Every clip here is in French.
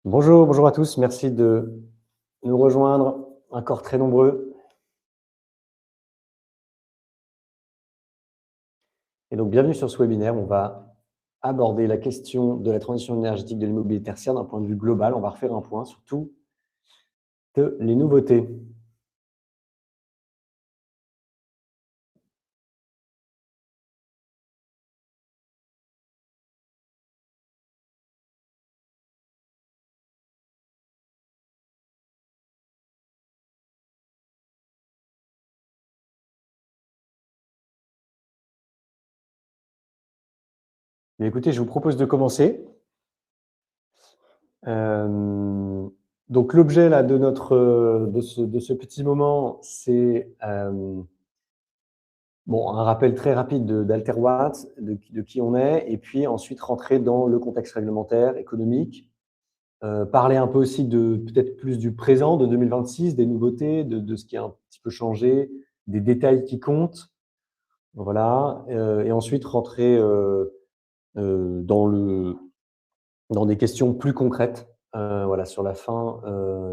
Bonjour, bonjour à tous. Merci de nous rejoindre, encore très nombreux. Et donc, bienvenue sur ce webinaire. On va aborder la question de la transition énergétique de l'immobilier tertiaire d'un point de vue global. On va refaire un point sur toutes les nouveautés. Mais écoutez, je vous propose de commencer. Donc, l'objet là de ce petit moment, c'est un rappel très rapide d'Alterwatt, de qui on est, et puis ensuite rentrer dans le contexte réglementaire, économique. Parler un peu aussi de peut-être plus du présent, de 2026, des nouveautés, de ce qui a un petit peu changé, des détails qui comptent. Voilà, et ensuite rentrer, dans des questions plus concrètes, voilà, sur la fin,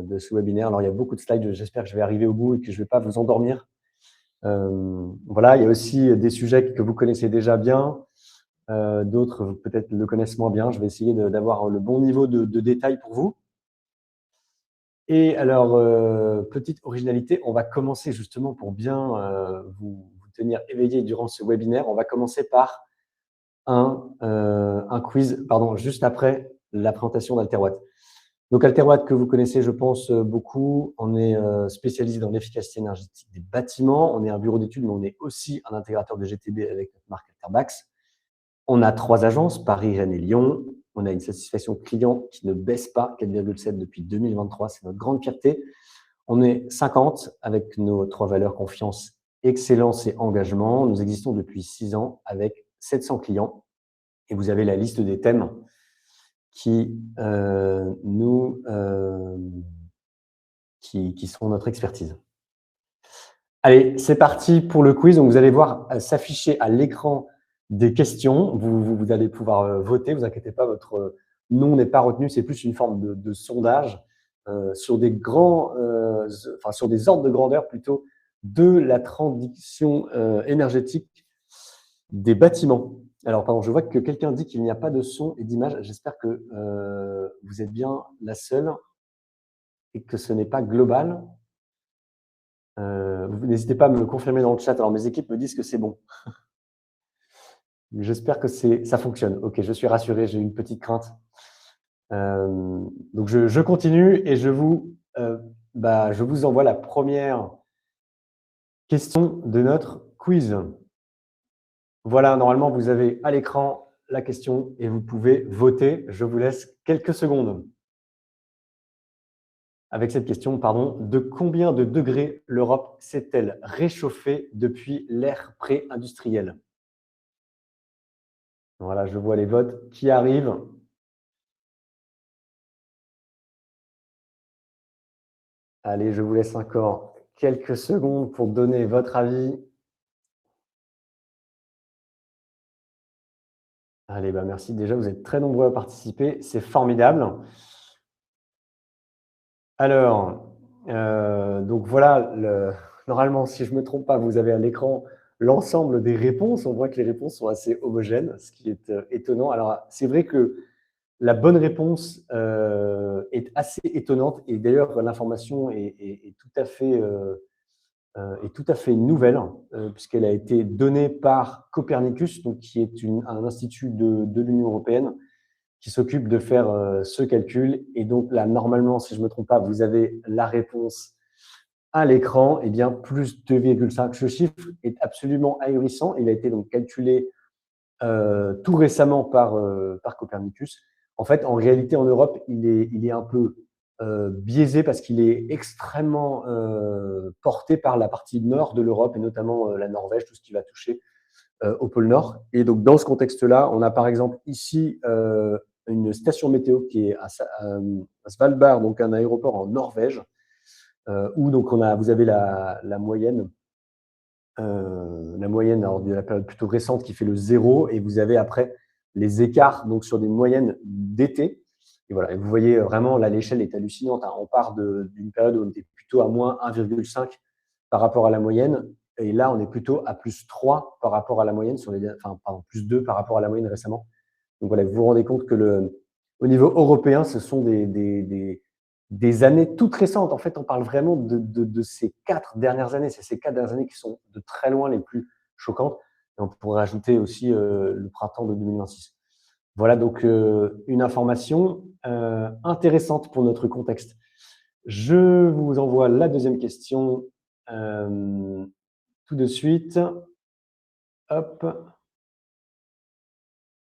de ce webinaire. Alors il y a beaucoup de slides, j'espère que je vais arriver au bout et que je ne vais pas vous endormir. Voilà, il y a aussi des sujets que vous connaissez déjà bien, d'autres peut-être le connaissent moins bien. Je vais essayer d'avoir le bon niveau de détail pour vous. Et alors, petite originalité, on va commencer justement pour bien vous tenir éveillé durant ce webinaire. On va commencer par un quiz, juste après la présentation d'Alterwatt. Donc Alterwatt, que vous connaissez, je pense, beaucoup. On est spécialisé dans l'efficacité énergétique des bâtiments. On est un bureau d'études, mais on est aussi un intégrateur de GTB avec notre marque Alterbax. On a 3 agences, Paris, Rennes et Lyon. On a une satisfaction client qui ne baisse pas, 4,7 depuis 2023. C'est notre grande fierté. On est 50 avec nos 3 valeurs confiance, excellence et engagement. Nous existons depuis 6 ans avec 700 clients. Et vous avez la liste des thèmes qui sont notre expertise. Allez, c'est parti pour le quiz. Donc, vous allez voir s'afficher à l'écran des questions. Vous allez pouvoir voter. Ne vous inquiétez pas, votre nom n'est pas retenu. C'est plus une forme de sondage sur des sur des ordres de grandeur plutôt de la transition énergétique des bâtiments. Alors, pardon, je vois que quelqu'un dit qu'il n'y a pas de son et d'image. J'espère que vous êtes bien la seule et que ce n'est pas global. N'hésitez pas à me le confirmer dans le chat. Alors, mes équipes me disent que c'est bon. J'espère que ça fonctionne. Ok, je suis rassuré, j'ai une petite crainte. Donc, je continue et je vous envoie la première question de notre quiz. Voilà, normalement, vous avez à l'écran la question et vous pouvez voter. Je vous laisse quelques secondes. Avec cette question, de combien de degrés l'Europe s'est-elle réchauffée depuis l'ère pré-industrielle? Voilà, je vois les votes qui arrivent. Allez, je vous laisse encore quelques secondes pour donner votre avis. Allez, merci. Déjà, vous êtes très nombreux à participer. C'est formidable. Alors, donc voilà, normalement, si je ne me trompe pas, vous avez à l'écran l'ensemble des réponses. On voit que les réponses sont assez homogènes, ce qui est étonnant. Alors, c'est vrai que la bonne réponse est assez étonnante et d'ailleurs, l'information est tout à fait nouvelle puisqu'elle a été donnée par Copernicus, donc, qui est un institut de l'Union européenne qui s'occupe de faire ce calcul. Et donc là, normalement, si je ne me trompe pas, vous avez la réponse à l'écran. Eh bien, plus 2,5. Ce chiffre est absolument ahurissant. Il a été donc calculé tout récemment par Copernicus. En fait, en réalité, en Europe, il est un peu biaisé parce qu'il est extrêmement porté par la partie nord de l'Europe et notamment la Norvège, tout ce qui va toucher au pôle Nord. Et donc, dans ce contexte-là, on a par exemple ici une station météo qui est à Svalbard, donc un aéroport en Norvège, où donc vous avez la moyenne alors, de la période plutôt récente qui fait le 0, et vous avez après les écarts donc sur des moyennes d'été. Et voilà. Et vous voyez vraiment, là, l'échelle est hallucinante, hein. On part d'une période où on était plutôt à moins 1,5 par rapport à la moyenne. Et là, on est plutôt à plus 3 par rapport à la moyenne, enfin, pardon, plus 2 par rapport à la moyenne récemment. Donc voilà, vous vous rendez compte que au niveau européen, ce sont des années toutes récentes. En fait, on parle vraiment de ces 4 dernières années. C'est ces 4 dernières années qui sont de très loin les plus choquantes. Et on pourrait ajouter aussi le printemps de 2026. Voilà donc une information intéressante pour notre contexte. Je vous envoie la deuxième question tout de suite. Hop.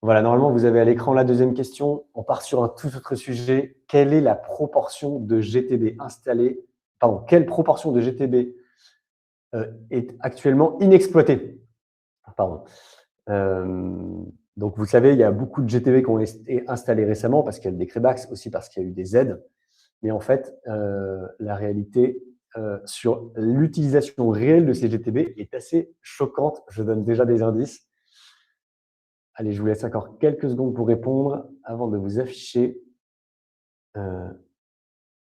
Voilà, normalement, vous avez à l'écran la deuxième question. On part sur un tout autre sujet. Quelle est la proportion de GTB installée, pardon, quelle proportion de GTB est actuellement inexploitée? Pardon. Donc, vous savez, il y a beaucoup de GTB qui ont été installés récemment parce qu'il y a le décret Bax, aussi parce qu'il y a eu des aides. Mais en fait, la réalité sur l'utilisation réelle de ces GTB est assez choquante. Je donne déjà des indices. Allez, je vous laisse encore quelques secondes pour répondre avant de vous afficher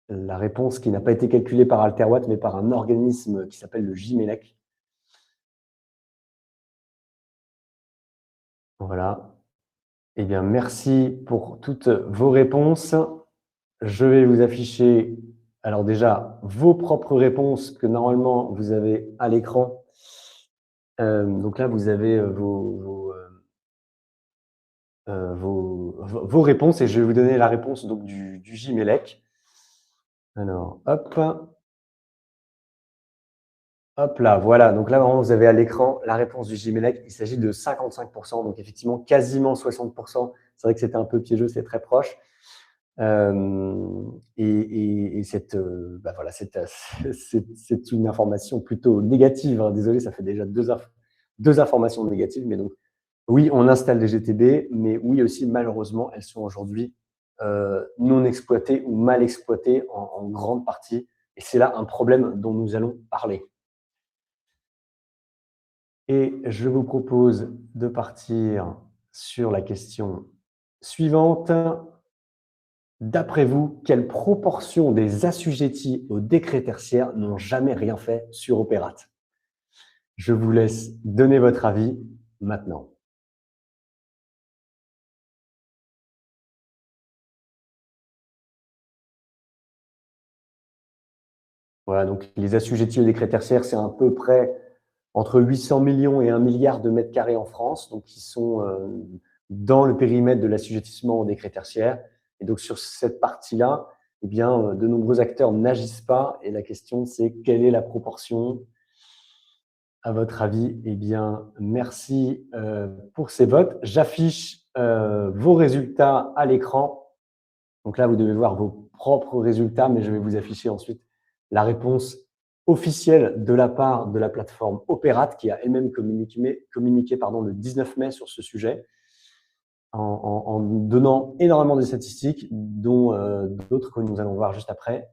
la réponse qui n'a pas été calculée par Alterwatt, mais par un organisme qui s'appelle le GIMELEC. Voilà. Eh bien, merci pour toutes vos réponses. Je vais vous afficher, alors déjà, vos propres réponses que normalement vous avez à l'écran. Donc là, vous avez vos réponses et je vais vous donner la réponse donc, du GIMELEC. Alors, hop. Hop là, voilà. Donc là, vraiment, vous avez à l'écran la réponse du GIMELEC. Il s'agit de 55%, donc effectivement quasiment 60%. C'est vrai que c'était un peu piégeux, c'est très proche. Et voilà, c'est une information plutôt négative, hein. Désolé, ça fait déjà deux informations négatives. Mais donc, oui, on installe des GTB, mais oui aussi, malheureusement, elles sont aujourd'hui non exploitées ou mal exploitées en grande partie. Et c'est là un problème dont nous allons parler. Et je vous propose de partir sur la question suivante. D'après vous, quelle proportion des assujettis au décret tertiaire n'ont jamais rien fait sur Opérate? Je vous laisse donner votre avis maintenant. Voilà, donc les assujettis au décret tertiaire, c'est à peu près entre 800 millions et 1 milliard de mètres carrés en France, donc qui sont dans le périmètre de l'assujettissement au décret tertiaire. Et donc sur cette partie-là, eh bien, de nombreux acteurs n'agissent pas. Et la question, c'est quelle est la proportion? À votre avis? Eh bien, merci pour ces votes. J'affiche vos résultats à l'écran. Donc là, vous devez voir vos propres résultats, mais je vais vous afficher ensuite la réponse officielle de la part de la plateforme Opérate, qui a elle-même communiqué le 19 mai sur ce sujet, en donnant énormément de statistiques, dont d'autres que nous allons voir juste après.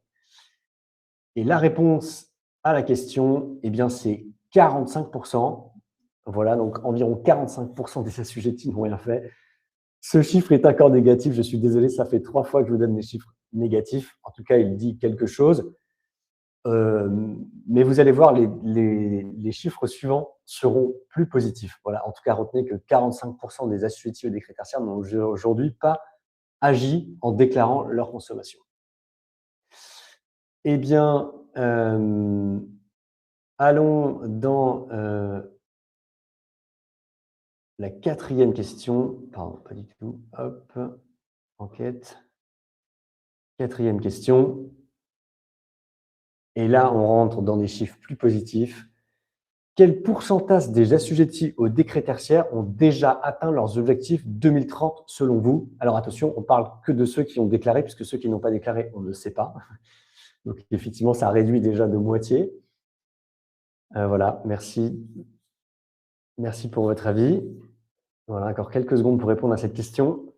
Et la réponse à la question, eh bien, c'est 45%. Voilà, donc environ 45% des assujettis n'ont rien fait. Ce chiffre est encore négatif, je suis désolé, ça fait 3 fois que je vous donne des chiffres négatifs. En tout cas, il dit quelque chose. Mais vous allez voir, les chiffres suivants seront plus positifs. Voilà, en tout cas, retenez que 45% des assujettis au décret tertiaire n'ont aujourd'hui pas agi en déclarant leur consommation. Eh bien, allons dans la quatrième question. Pardon, pas du tout. Hop, enquête. Quatrième question. Et là, on rentre dans des chiffres plus positifs. Quel pourcentage des assujettis au décret tertiaire ont déjà atteint leurs objectifs 2030 selon vous? Alors attention, on parle que de ceux qui ont déclaré, puisque ceux qui n'ont pas déclaré, on ne sait pas. Donc effectivement, ça réduit déjà de moitié. Voilà, merci. Merci pour votre avis. Voilà, encore quelques secondes pour répondre à cette question.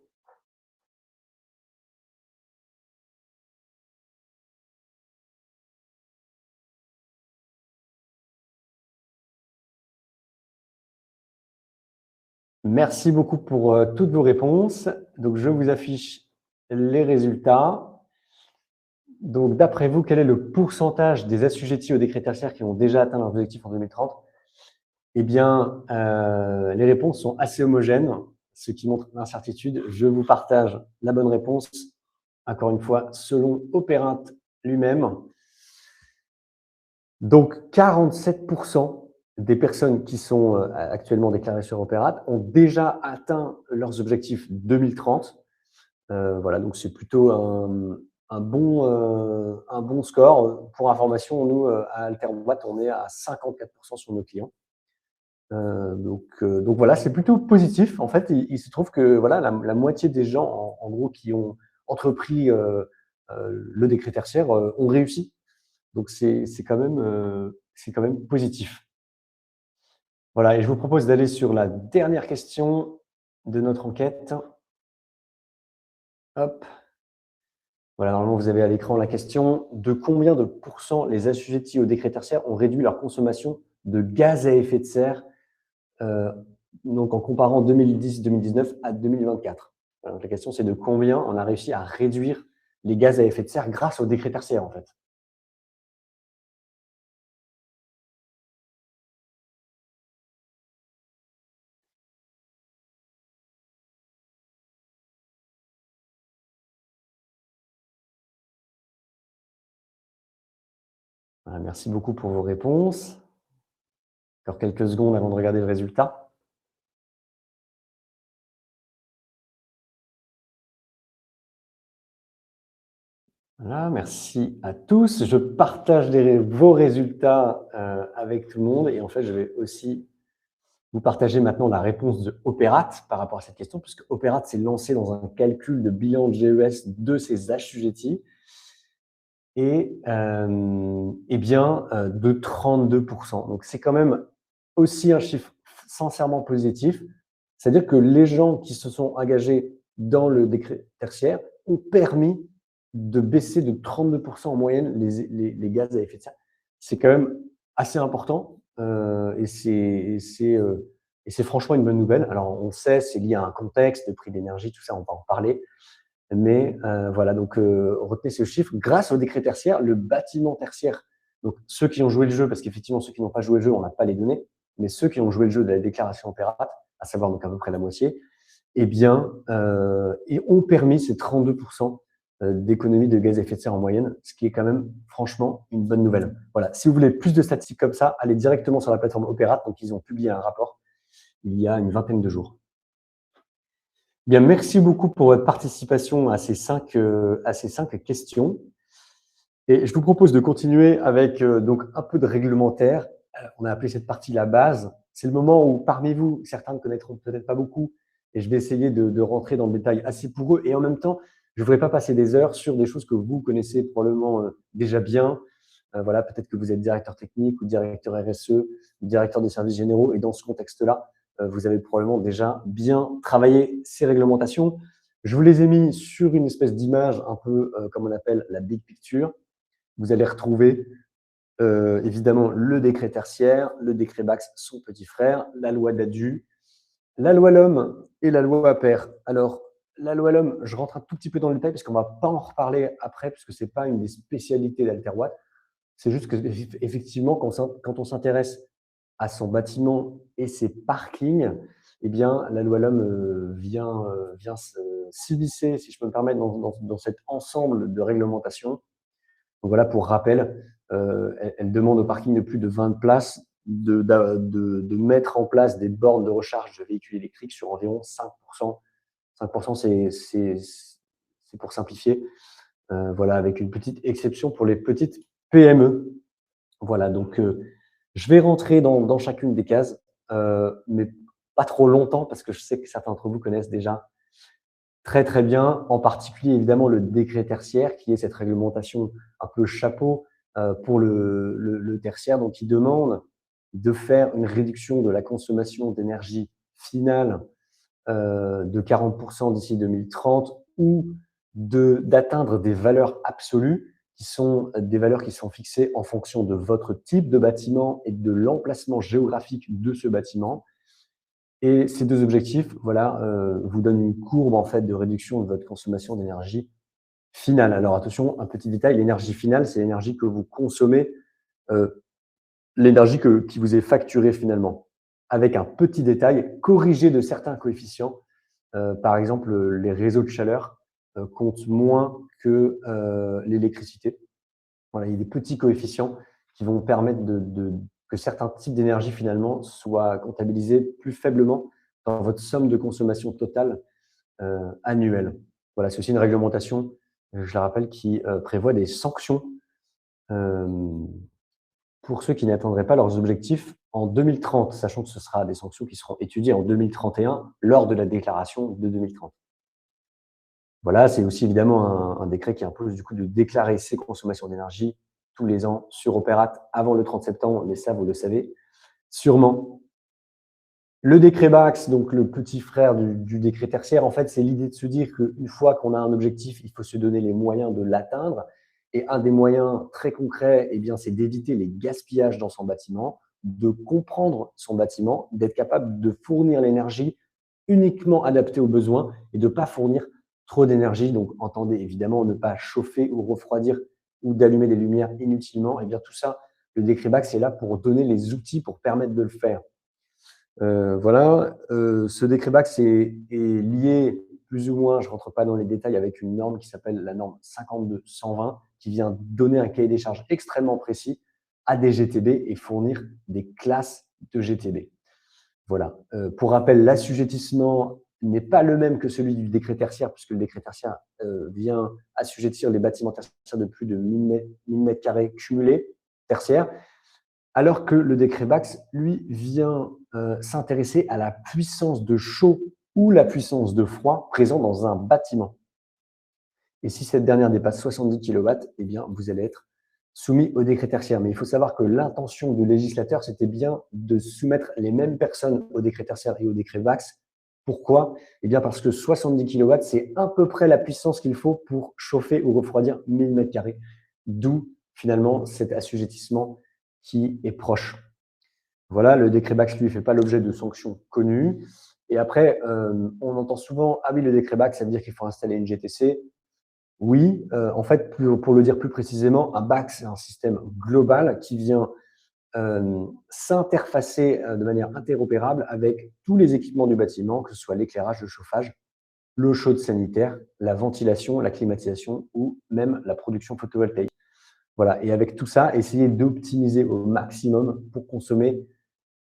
Merci beaucoup pour toutes vos réponses. Donc, je vous affiche les résultats. Donc, d'après vous, quel est le pourcentage des assujettis au décret tertiaire qui ont déjà atteint leurs objectifs en 2030? Eh bien, les réponses sont assez homogènes, ce qui montre l'incertitude. Je vous partage la bonne réponse, encore une fois, selon Operant lui-même. Donc, 47% des personnes qui sont actuellement déclarées sur Operat ont déjà atteint leurs objectifs 2030. Voilà, donc c'est plutôt un bon score. Pour information, nous, à Alterwatt, on est à 54% sur nos clients. Donc voilà, c'est plutôt positif. En fait, il se trouve que voilà, la moitié des gens, en gros, qui ont entrepris le décret tertiaire ont réussi. Donc c'est quand même positif. Voilà, et je vous propose d'aller sur la dernière question de notre enquête. Hop. Voilà, normalement, vous avez à l'écran la question: de combien de pourcents les assujettis au décret tertiaire ont réduit leur consommation de gaz à effet de serre, donc en comparant 2010-2019 à 2024. Donc la question, c'est de combien on a réussi à réduire les gaz à effet de serre grâce au décret tertiaire, en fait. Voilà, merci beaucoup pour vos réponses. Encore quelques secondes avant de regarder le résultat. Voilà, merci à tous. Je partage vos résultats avec tout le monde, et en fait, je vais aussi vous partager maintenant la réponse de Operat par rapport à cette question, puisque Operat s'est lancé dans un calcul de bilan de GES de ses assujettis, et bien de 32%. Donc c'est quand même aussi un chiffre sincèrement positif. C'est-à-dire que les gens qui se sont engagés dans le décret tertiaire ont permis de baisser de 32% en moyenne les gaz à effet de serre. C'est quand même assez important, et c'est franchement une bonne nouvelle. Alors on sait, c'est lié à un contexte, le prix de l'énergie, tout ça, on va en parler. Mais voilà, donc retenez ce chiffre. Grâce au décret tertiaire, le bâtiment tertiaire, donc ceux qui ont joué le jeu, parce qu'effectivement, ceux qui n'ont pas joué le jeu, on n'a pas les données, mais ceux qui ont joué le jeu de la déclaration Operat, à savoir donc à peu près la moitié, eh bien, et ont permis ces 32% d'économie de gaz à effet de serre en moyenne, ce qui est quand même franchement une bonne nouvelle. Voilà, si vous voulez plus de statistiques comme ça, allez directement sur la plateforme Operat. Donc, ils ont publié un rapport il y a une vingtaine de jours. Bien, merci beaucoup pour votre participation à ces 5 questions. Et je vous propose de continuer avec donc un peu de réglementaire. On a appelé cette partie la base. C'est le moment où, parmi vous, certains ne connaîtront peut-être pas beaucoup, et je vais essayer de rentrer dans le détail assez pour eux. Et en même temps, je ne voudrais pas passer des heures sur des choses que vous connaissez probablement déjà bien. Voilà, peut-être que vous êtes directeur technique ou directeur RSE, ou directeur des services généraux, et dans ce contexte-là, vous avez probablement déjà bien travaillé ces réglementations. Je vous les ai mis sur une espèce d'image un peu comme on appelle la big picture. Vous allez retrouver évidemment le décret tertiaire, le décret Bax, son petit frère, la loi DADU, la loi LOM et la loi APER. Alors, la loi LOM, je rentre un tout petit peu dans le détail parce qu'on ne va pas en reparler après, puisque ce n'est pas une des spécialités d'Alterwatt. C'est juste qu'effectivement, quand on s'intéresse à son bâtiment et ses parkings, eh bien, la loi LOM vient s'immiscer, si je peux me permettre, dans cet ensemble de réglementations. Donc voilà, pour rappel, elle demande au parking de plus de 20 places de mettre en place des bornes de recharge de véhicules électriques sur environ 5%. 5%, c'est pour simplifier. Voilà, avec une petite exception pour les petites PME. Voilà, donc je vais rentrer dans chacune des cases, mais pas trop longtemps parce que je sais que certains d'entre vous connaissent déjà très, très bien, en particulier évidemment le décret tertiaire qui est cette réglementation un peu chapeau pour le tertiaire, donc qui demande de faire une réduction de la consommation d'énergie finale de 40% d'ici 2030, ou d'atteindre des valeurs absolues qui sont des valeurs qui sont fixées en fonction de votre type de bâtiment et de l'emplacement géographique de ce bâtiment. Et ces deux objectifs, voilà, vous donnent une courbe en fait de réduction de votre consommation d'énergie finale. Alors attention, un petit détail, l'énergie finale, c'est l'énergie que vous consommez, l'énergie qui vous est facturée finalement. Avec un petit détail, corrigé de certains coefficients. Par exemple, les réseaux de chaleur comptent moins que l'électricité. Voilà, il y a des petits coefficients qui vont permettre que certains types d'énergie finalement soient comptabilisés plus faiblement dans votre somme de consommation totale annuelle. Voilà, c'est aussi une réglementation, je la rappelle, qui prévoit des sanctions euh, pour ceux qui n'atteindraient pas leurs objectifs en 2030, sachant que ce sera des sanctions qui seront étudiées en 2031 lors de la déclaration de 2030. Voilà, c'est aussi évidemment un décret qui impose du coup de déclarer ses consommations d'énergie tous les ans sur Opérat avant le 30 septembre, mais ça, vous le savez sûrement. Le décret BAX, donc le petit frère du décret tertiaire, en fait, c'est l'idée de se dire qu'une fois qu'on a un objectif, il faut se donner les moyens de l'atteindre. Et un des moyens très concrets, eh bien, c'est d'éviter les gaspillages dans son bâtiment, de comprendre son bâtiment, d'être capable de fournir l'énergie uniquement adaptée aux besoins et de ne pas fournir trop d'énergie. Donc, entendez évidemment ne pas chauffer ou refroidir ou d'allumer des lumières inutilement. Eh bien, tout ça, le décret BAX est là pour donner les outils pour permettre de le faire. Voilà, ce décret BAX est lié plus ou moins, je ne rentre pas dans les détails, avec une norme qui s'appelle la norme 52-120, qui vient donner un cahier des charges extrêmement précis à des GTB et fournir des classes de GTB. Voilà. Pour rappel, l'assujettissement n'est pas le même que celui du décret tertiaire, puisque le décret tertiaire vient assujettir les bâtiments tertiaires de plus de 1000 m² cumulés tertiaires, alors que le décret BAX, lui, vient s'intéresser à la puissance de chaud ou la puissance de froid présent dans un bâtiment. Et si cette dernière dépasse 70 kW, eh bien, vous allez être soumis au décret tertiaire. Mais il faut savoir que l'intention du législateur, c'était bien de soumettre les mêmes personnes au décret tertiaire et au décret BAX. Pourquoi? Eh bien, parce que 70 kW, c'est à peu près la puissance qu'il faut pour chauffer ou refroidir 1000 m². D'où, finalement, cet assujettissement qui est proche. Voilà, le décret BAX, lui, ne fait pas l'objet de sanctions connues. Et après, on entend souvent, ah oui, le décret BAX, ça veut dire qu'il faut installer une GTC. Oui, en fait, pour le dire plus précisément, un BAX, c'est un système global qui vient s'interfacer de manière interopérable avec tous les équipements du bâtiment, que ce soit l'éclairage, le chauffage, l'eau chaude sanitaire, la ventilation, la climatisation ou même la production photovoltaïque. Voilà, et avec tout ça, essayer d'optimiser au maximum pour consommer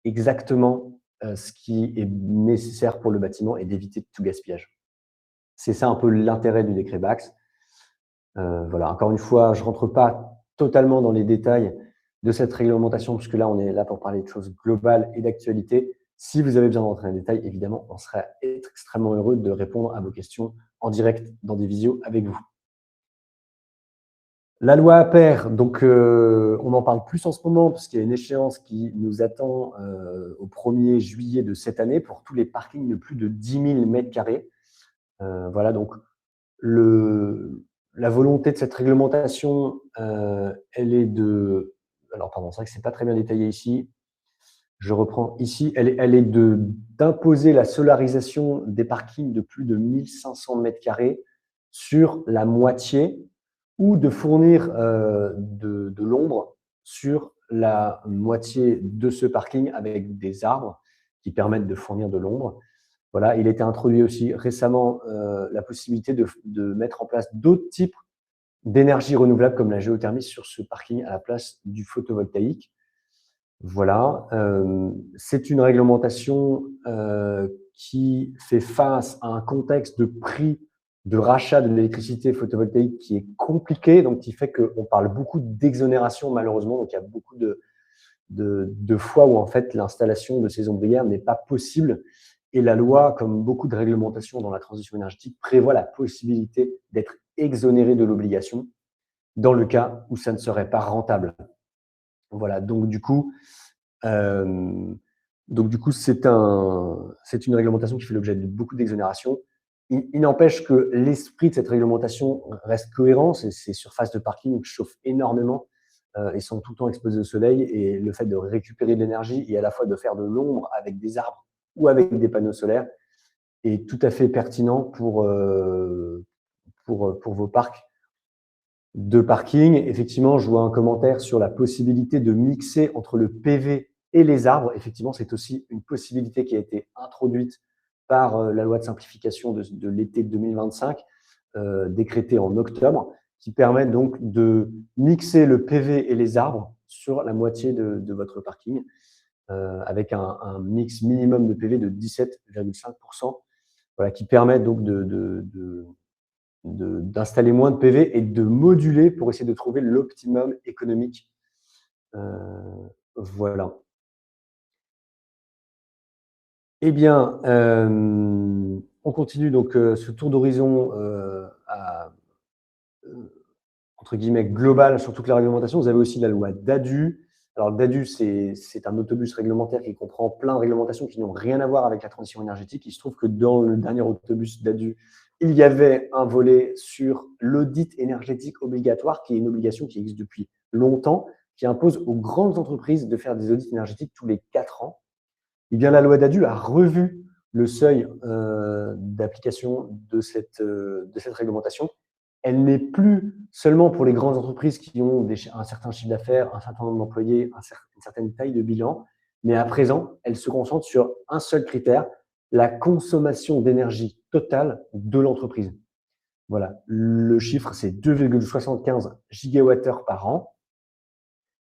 exactement ce qui est nécessaire pour le bâtiment et d'éviter tout gaspillage. C'est ça un peu l'intérêt du décret BAX. Voilà, encore une fois, je ne rentre pas totalement dans les détails de cette réglementation, puisque là, on est là pour parler de choses globales et d'actualité. Si vous avez besoin d'entrer dans les détails, évidemment, on serait extrêmement heureux de répondre à vos questions en direct dans des visios avec vous. La loi APER, donc on en parle plus en ce moment parce qu'il y a une échéance qui nous attend au 1er juillet de cette année pour tous les parkings de plus de 10 000 m². Voilà, donc la volonté de cette réglementation, elle est de… Alors, pardon, c'est vrai que ce n'est pas très bien détaillé ici. Je reprends ici. Elle est d'imposer la solarisation des parkings de plus de 1500 m² sur la moitié ou de fournir de l'ombre sur la moitié de ce parking avec des arbres qui permettent de fournir de l'ombre. Voilà, il a été introduit aussi récemment la possibilité de mettre en place d'autres types d'énergie renouvelable comme la géothermie sur ce parking à la place du photovoltaïque. Voilà, c'est une réglementation qui fait face à un contexte de prix de rachat de l'électricité photovoltaïque qui est compliqué, donc qui fait qu'on parle beaucoup d'exonération malheureusement. Donc il y a beaucoup de fois où en fait l'installation de ces ombrières n'est pas possible. Et la loi, comme beaucoup de réglementations dans la transition énergétique, prévoit la possibilité d'être exonéré de l'obligation dans le cas où ça ne serait pas rentable. Voilà, donc du coup, c'est une réglementation qui fait l'objet de beaucoup d'exonérations. Il n'empêche que l'esprit de cette réglementation reste cohérent. Ces surfaces de parking chauffent énormément et sont tout le temps exposées au soleil. Et le fait de récupérer de l'énergie et à la fois de faire de l'ombre avec des arbres ou avec des panneaux solaires est tout à fait pertinent pour vos parcs de parking. Effectivement, je vois un commentaire sur la possibilité de mixer entre le PV et les arbres. Effectivement, c'est aussi une possibilité qui a été introduite par la loi de simplification de l'été 2025, décrétée en octobre, qui permet donc de mixer le PV et les arbres sur la moitié de votre parking, avec un mix minimum de PV de 17,5%, voilà, qui permet donc d'installer moins de PV et de moduler pour essayer de trouver l'optimum économique. Voilà. Eh bien, on continue donc ce tour d'horizon entre guillemets global sur toute la réglementation. Vous avez aussi la loi DADU. Alors, le DADU, c'est un autobus réglementaire qui comprend plein de réglementations qui n'ont rien à voir avec la transition énergétique. Il se trouve que dans le dernier autobus DADU, il y avait un volet sur l'audit énergétique obligatoire, qui est une obligation qui existe depuis longtemps, qui impose aux grandes entreprises de faire des audits énergétiques tous les 4 ans. Eh bien, la loi DADU a revu le seuil d'application de cette réglementation. Elle n'est plus seulement pour les grandes entreprises qui ont un certain chiffre d'affaires, un certain nombre d'employés, une certaine taille de bilan, mais à présent, elle se concentre sur un seul critère, la consommation d'énergie totale de l'entreprise. Voilà, le chiffre, c'est 2,75 gigawattheures par an.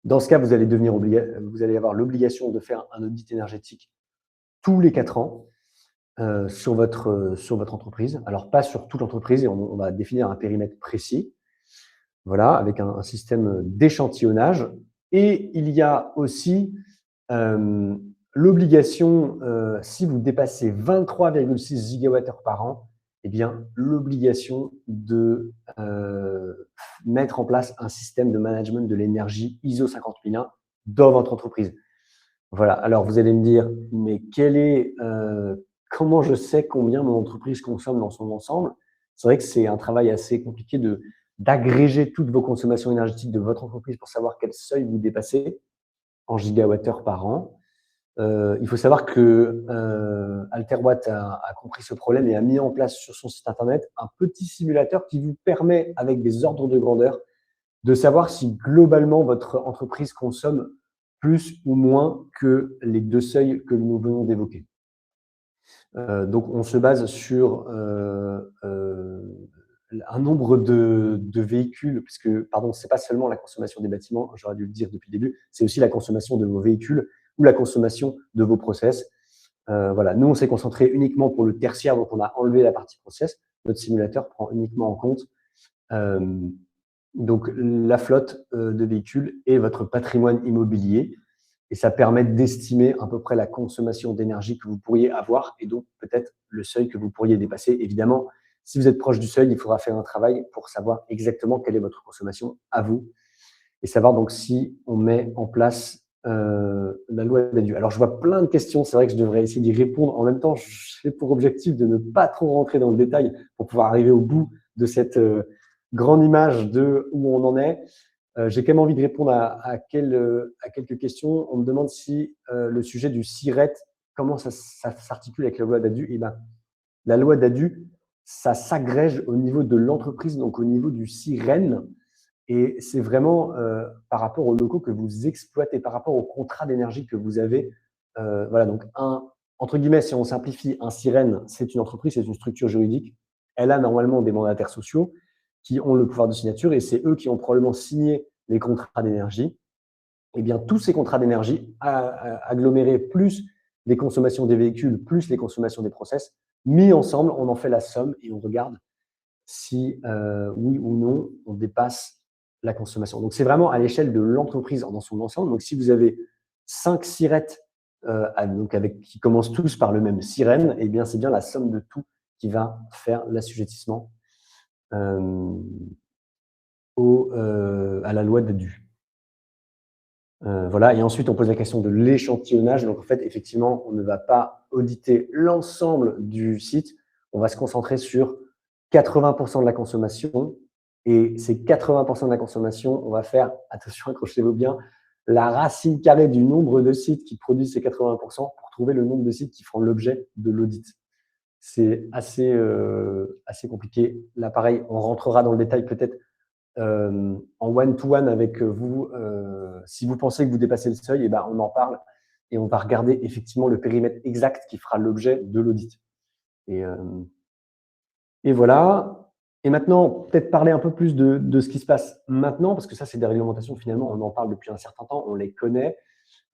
Dans ce cas, vous allez avoir l'obligation de faire un audit énergétique tous les 4 ans sur votre entreprise. Alors, pas sur toute l'entreprise, et on va définir un périmètre précis, voilà, avec un système d'échantillonnage. Et il y a aussi l'obligation, si vous dépassez 23,6 gigawattheures par an, eh bien, l'obligation de mettre en place un système de management de l'énergie ISO 50001 dans votre entreprise. Voilà, alors vous allez me dire, mais comment je sais combien mon entreprise consomme dans son ensemble? C'est vrai que c'est un travail assez compliqué d'agréger toutes vos consommations énergétiques de votre entreprise pour savoir quel seuil vous dépassez en gigawattheures par an. Il faut savoir que Alterwatt a compris ce problème et a mis en place sur son site internet un petit simulateur qui vous permet, avec des ordres de grandeur, de savoir si globalement votre entreprise consomme plus ou moins que les 2 seuils que nous venons d'évoquer. Donc, on se base sur un nombre de véhicules, puisque, pardon, ce n'est pas seulement la consommation des bâtiments, j'aurais dû le dire depuis le début, c'est aussi la consommation de vos véhicules ou la consommation de vos process. Voilà, nous, on s'est concentré uniquement pour le tertiaire, donc on a enlevé la partie process. Notre simulateur prend uniquement en compte donc la flotte de véhicules et votre patrimoine immobilier. Et ça permet d'estimer à peu près la consommation d'énergie que vous pourriez avoir et donc peut-être le seuil que vous pourriez dépasser. Évidemment, si vous êtes proche du seuil, il faudra faire un travail pour savoir exactement quelle est votre consommation à vous et savoir donc si on met en place la loi DADU. Alors, je vois plein de questions. C'est vrai que je devrais essayer d'y répondre. En même temps, j'ai pour objectif de ne pas trop rentrer dans le détail pour pouvoir arriver au bout de cette grande image de où on en est. J'ai quand même envie de répondre à quelques questions. On me demande si le sujet du SIRET, comment ça s'articule avec la loi DADU. Eh ben, la loi DADU, ça s'agrège au niveau de l'entreprise, donc au niveau du SIREN. Et c'est vraiment par rapport aux locaux que vous exploitez, par rapport au contrat d'énergie que vous avez. Voilà, donc entre guillemets, si on simplifie, un SIREN, c'est une entreprise, c'est une structure juridique. Elle a normalement des mandataires sociaux qui ont le pouvoir de signature et c'est eux qui ont probablement signé les contrats d'énergie. Eh bien, tous ces contrats d'énergie agglomérés plus les consommations des véhicules, plus les consommations des process, mis ensemble, on en fait la somme et on regarde si oui ou non on dépasse la consommation. Donc, c'est vraiment à l'échelle de l'entreprise dans son ensemble. Donc, si vous avez 5 SIRET qui commencent tous par le même SIREN, eh bien, c'est bien la somme de tout qui va faire l'assujettissement à la loi DADU. Voilà, et ensuite on pose la question de l'échantillonnage. Donc en fait, effectivement, on ne va pas auditer l'ensemble du site, on va se concentrer sur 80% de la consommation. Et ces 80% de la consommation, on va faire, attention, accrochez-vous bien, la racine carrée du nombre de sites qui produisent ces 80% pour trouver le nombre de sites qui feront l'objet de l'audit. C'est assez compliqué. Là, pareil, on rentrera dans le détail peut-être en one-to-one avec vous. Si vous pensez que vous dépassez le seuil, eh ben, on en parle et on va regarder effectivement le périmètre exact qui fera l'objet de l'audit. Et voilà. Et maintenant, peut-être parler un peu plus de ce qui se passe maintenant, parce que ça, c'est des réglementations, finalement, on en parle depuis un certain temps, on les connaît.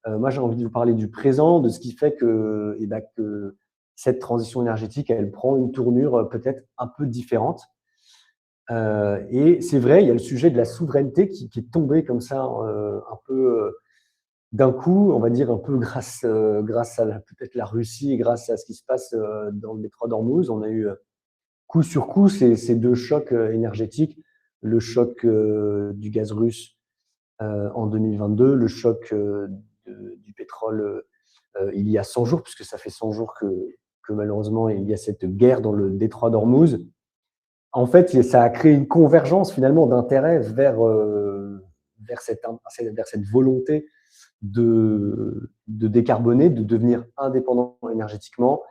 Moi, j'ai envie de vous parler du présent, de ce qui fait que, eh ben, que cette transition énergétique, elle prend une tournure peut-être un peu différente. Et c'est vrai, il y a le sujet de la souveraineté qui est tombé comme ça un peu d'un coup, on va dire un peu grâce à peut-être la Russie et grâce à ce qui se passe dans le détroit d'Ormuz. On a eu coup sur coup ces deux chocs énergétiques, le choc du gaz russe en 2022, le choc du pétrole il y a 100 jours, puisque ça fait 100 jours que malheureusement il y a cette guerre dans le détroit d'Ormuz. En fait, ça a créé une convergence finalement d'intérêts vers cette volonté de décarboner, de devenir indépendant énergétiquement.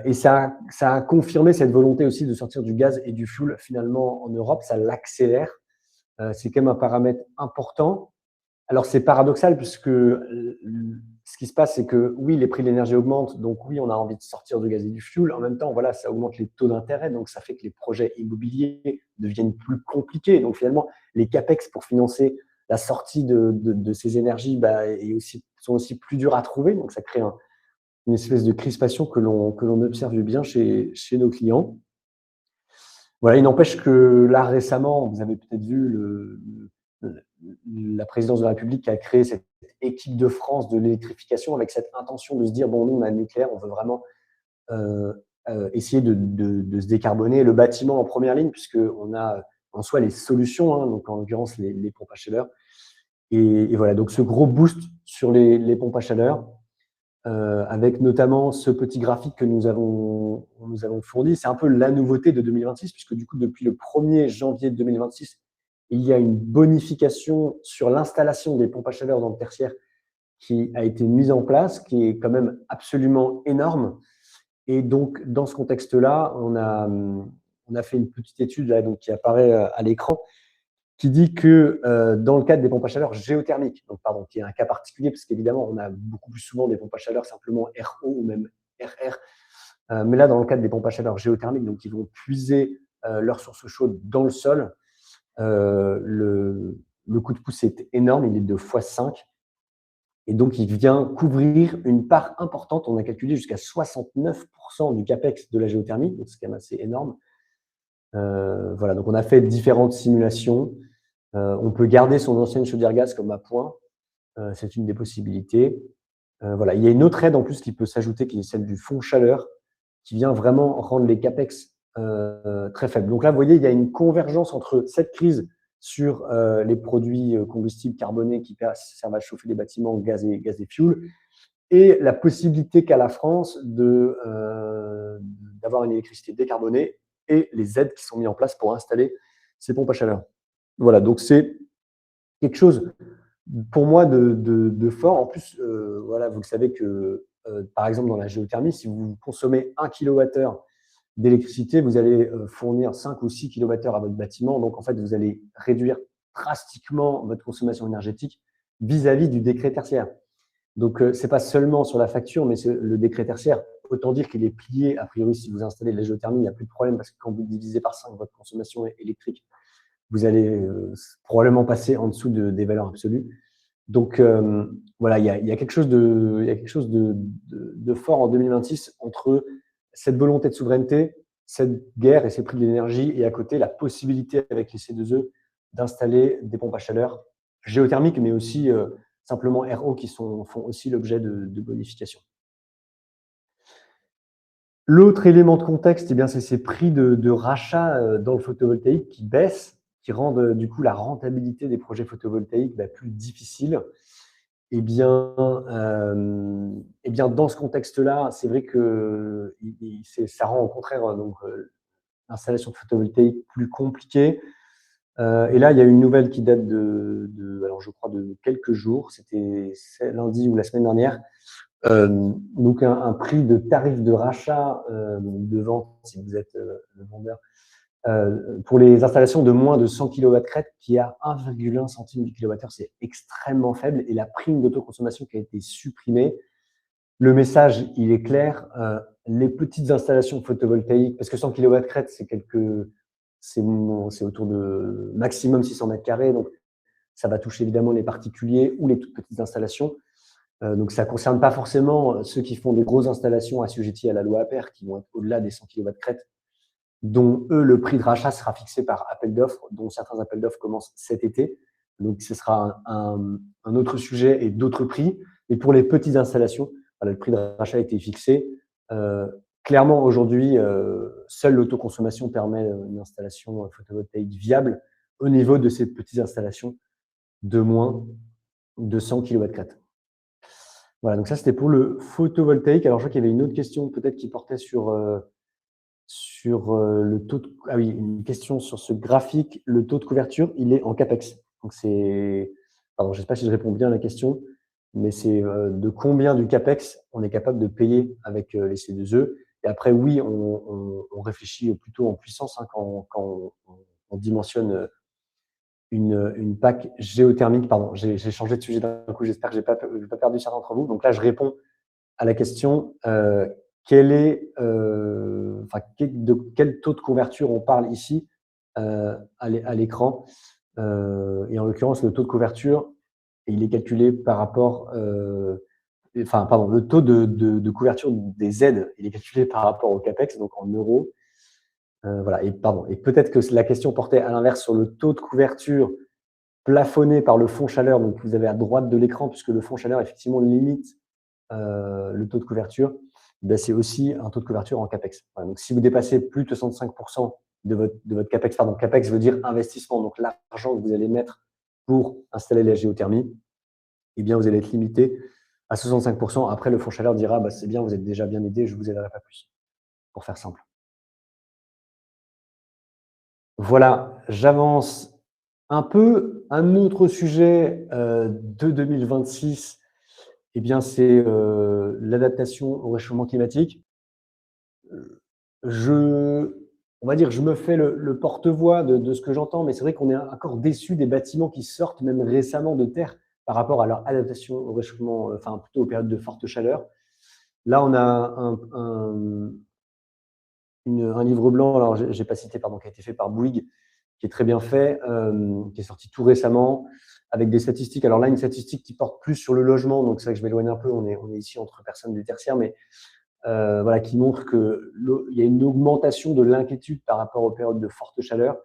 Et ça a confirmé cette volonté aussi de sortir du gaz et du fioul finalement en Europe, ça l'accélère. C'est quand même un paramètre important. Alors c'est paradoxal puisque ce qui se passe, c'est que oui, les prix de l'énergie augmentent, donc oui, on a envie de sortir du gaz et du fioul. En même temps, voilà, ça augmente les taux d'intérêt, donc ça fait que les projets immobiliers deviennent plus compliqués. Donc finalement, les capex pour financer la sortie de ces énergies sont aussi plus durs à trouver. Donc ça crée une espèce de crispation que l'on observe bien chez nos clients. Voilà, il n'empêche que là, récemment, vous avez peut-être vu la présidence de la République qui a créé cette équipe de France de l'électrification avec cette intention de se dire, bon, nous, on a le nucléaire, on veut vraiment essayer de se décarboner. Le bâtiment en première ligne, puisqu'on a en soi les solutions, hein, donc en l'occurrence les pompes à chaleur. Et voilà, donc ce gros boost sur les pompes à chaleur, avec notamment ce petit graphique que nous avons fourni. C'est un peu la nouveauté de 2026, puisque du coup, depuis le 1er janvier 2026, il y a une bonification sur l'installation des pompes à chaleur dans le tertiaire qui a été mise en place, qui est quand même absolument énorme. Et donc, dans ce contexte-là, on a fait une petite étude là, donc, qui apparaît à l'écran, qui dit que dans le cadre des pompes à chaleur géothermiques, donc pardon, qui est un cas particulier, parce qu'évidemment, on a beaucoup plus souvent des pompes à chaleur simplement RO ou même RR, mais là, dans le cadre des pompes à chaleur géothermiques, donc qui vont puiser leur source chaude dans le sol, le coup de pouce est énorme, il est de x5, et donc il vient couvrir une part importante, on a calculé jusqu'à 69% du capex de la géothermie, donc c'est quand même assez énorme. Voilà, donc on a fait différentes simulations. On peut garder son ancienne chaudière gaz comme à point. C'est une des possibilités. Voilà. Il y a une autre aide en plus qui peut s'ajouter, qui est celle du fonds chaleur, qui vient vraiment rendre les capex très faibles. Donc là, vous voyez, il y a une convergence entre cette crise sur les produits combustibles carbonés qui servent à chauffer les bâtiments, gaz et fioul, et la possibilité qu'a la France d'avoir une électricité décarbonée et les aides qui sont mises en place pour installer ces pompes à chaleur. Voilà, donc c'est quelque chose pour moi de fort. En plus, voilà, vous le savez que, par exemple, dans la géothermie, si vous consommez 1 kWh d'électricité, vous allez fournir 5 ou 6 kWh à votre bâtiment. Donc, en fait, vous allez réduire drastiquement votre consommation énergétique vis-à-vis du décret tertiaire. Donc, ce n'est pas seulement sur la facture, mais c'est le décret tertiaire. Autant dire qu'il est plié, a priori, si vous installez de la géothermie, il n'y a plus de problème parce que quand vous divisez par 5 votre consommation électrique, vous allez probablement passer en dessous des valeurs absolues. Donc, voilà, il y a quelque chose de fort en 2026 entre cette volonté de souveraineté, cette guerre et ces prix de l'énergie, et à côté, la possibilité avec les C2E d'installer des pompes à chaleur géothermiques, mais aussi simplement RO qui font aussi l'objet de bonification. L'autre élément de contexte, eh bien, c'est ces prix de rachat dans le photovoltaïque qui baissent, qui rendent du coup la rentabilité des projets photovoltaïques plus difficile. Eh bien, dans ce contexte-là, c'est vrai que ça rend au contraire l'installation de photovoltaïque plus compliquée. Et là, il y a une nouvelle qui date alors je crois de quelques jours, c'était lundi ou la semaine dernière, Donc un prix de tarif de rachat de vente, si vous êtes le vendeur, pour les installations de moins de 100 kW crête, qui est à 1,1 centime du kilowattheure, c'est extrêmement faible. Et la prime d'autoconsommation qui a été supprimée, le message, il est clair. Les petites installations photovoltaïques, parce que 100 kW crête, c'est autour de maximum 600 mètres carrés, donc ça va toucher évidemment les particuliers ou les toutes petites installations. Donc ça ne concerne pas forcément ceux qui font des grosses installations assujetties à la loi APER, qui vont être au-delà des 100 kW crête, dont eux, le prix de rachat sera fixé par appel d'offres, dont certains appels d'offres commencent cet été. Donc ce sera un autre sujet et d'autres prix. Et pour les petites installations, voilà, le prix de rachat a été fixé. Clairement, aujourd'hui, seule l'autoconsommation permet une installation photovoltaïque viable au niveau de ces petites installations de moins de 100 kW crête. Voilà, donc ça, c'était pour le photovoltaïque. Alors, je vois qu'il y avait une autre question peut-être qui portait sur le taux de… Ah oui, une question sur ce graphique. Le taux de couverture, il est en CAPEX. Donc, pardon, je ne sais pas si je réponds bien à la question, mais c'est de combien du CAPEX on est capable de payer avec les C2E. Et après, oui, on réfléchit plutôt en puissance quand on dimensionne une PAC géothermique. Pardon, j'ai changé de sujet d'un coup, j'espère que je n'ai pas perdu certains d'entre vous. Donc là, je réponds à la question de quel taux de couverture on parle ici à l'écran. Et en l'occurrence, le taux de couverture, il est calculé par rapport… le taux de couverture des aides, il est calculé par rapport au CAPEX, donc en euros. Voilà, et peut-être que la question portait à l'inverse sur le taux de couverture plafonné par le fonds chaleur, donc vous avez à droite de l'écran, puisque le fonds chaleur, effectivement, limite le taux de couverture, ben c'est aussi un taux de couverture en CAPEX. Voilà, donc, si vous dépassez plus de 65% de votre CAPEX, pardon, CAPEX veut dire investissement, donc l'argent que vous allez mettre pour installer la géothermie, eh bien, vous allez être limité à 65%. Après, le fonds chaleur dira, bah, c'est bien, vous êtes déjà bien aidé, je ne vous aiderai pas plus, pour faire simple. Voilà, j'avance un peu. Un autre sujet de 2026, eh bien, c'est l'adaptation au réchauffement climatique. On va dire, je me fais le porte-voix de ce que j'entends, mais c'est vrai qu'on est encore déçu des bâtiments qui sortent même récemment de terre par rapport à leur adaptation au réchauffement, enfin plutôt aux périodes de forte chaleur. Là, on a un livre blanc, alors je n'ai pas cité, pardon, qui a été fait par Bouygues, qui est très bien fait, qui est sorti tout récemment, avec des statistiques. Alors là, une statistique qui porte plus sur le logement, donc c'est vrai que je m'éloigne un peu, on est ici entre personnes du tertiaire, mais voilà, qui montre qu'il y a une augmentation de l'inquiétude par rapport aux périodes de forte chaleur.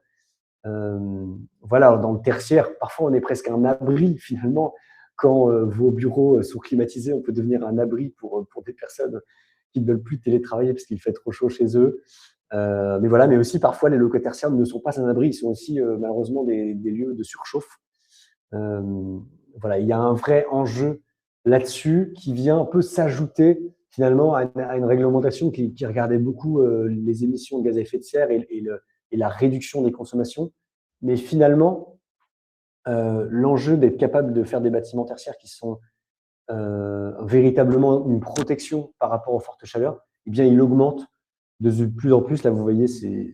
Voilà, dans le tertiaire, parfois on est presque un abri finalement. Quand vos bureaux sont climatisés, on peut devenir un abri pour des personnes qui ne veulent plus télétravailler parce qu'il fait trop chaud chez eux. Mais voilà, mais aussi parfois les locaux tertiaires ne sont pas un abri, ils sont aussi malheureusement des lieux de surchauffe. Voilà, il y a un vrai enjeu là-dessus qui vient un peu s'ajouter finalement à une réglementation qui regardait beaucoup les émissions de gaz à effet de serre et la réduction des consommations. Mais finalement, l'enjeu d'être capable de faire des bâtiments tertiaires qui sont véritablement une protection par rapport aux fortes chaleurs, eh bien, il augmente de plus en plus. Là, vous voyez, c'est